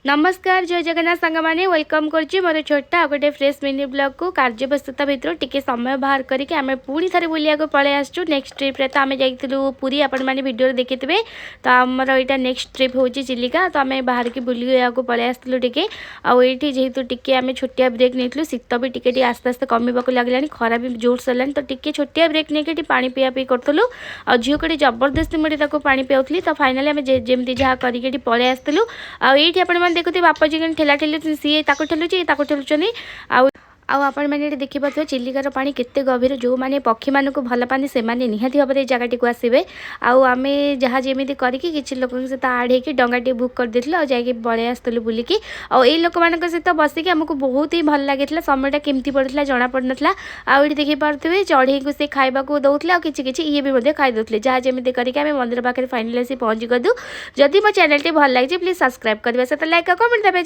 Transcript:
नमस्कार जय जगन्नाथ सांग मैंने वेलकम करुच्ची मोर छोटा गोटे फ्रेश मिनी ब्लॉग को कार्य व्यस्तता भितर टिके समय बाहर करके आम पुणी थे बुलिया पलि आसचु। नेक्स्ट ट्रिप रे तो आम जाइलु पुरी आपण मैंने वीडियो देखी तो आमर यहाँ नेक्स्ट ट्रिप हूँ चिलिका। तो आम बाहर की बुलिया पलि आसलु टे आईटी जेहेतु टिके आम छोटिया ब्रेक नहीं शीत भी टे आस्ते आस्ते कमिबाक लगलानी खरा भी जोर सरलानी तो टिके छोटिया ब्रेक नहीं पानी पिया पी करूँ आ झील को जबरदस्ती मुझे पानी पियाऊली। तो फाइनाली आम जमी जहाँ करके पलि आसलु आ देखुते बापा जी ठेला ठेली सी ठेलुच्च आपण मैंने देखिपे चिलिकार पानी केते गभीर जो मैंने पक्षी मानक भल पानी से निहाती भाव में जगह को आसवे आम जहाँ जमी करके किसी लोक सहित आड हो डंगाटे बुक कर देथिलु आ जाके पलि आसलु बुलिकी आई लोक मान सहित बसिकी आमको बहुत ही भल लगी समयटा केमती पड़ता जना पड़ नाला आठ देखिपे चढ़ई को सी खाइबा दौले किसी ये भी खाई दौले जहाँ जमी करके आम मंदिर पाखे फाइनाली आसी पहुँची गलु। जदि मो चैनल टी भल लगी प्लीज सब्सक्राइब करने सहित लाइक कमेंट देवे।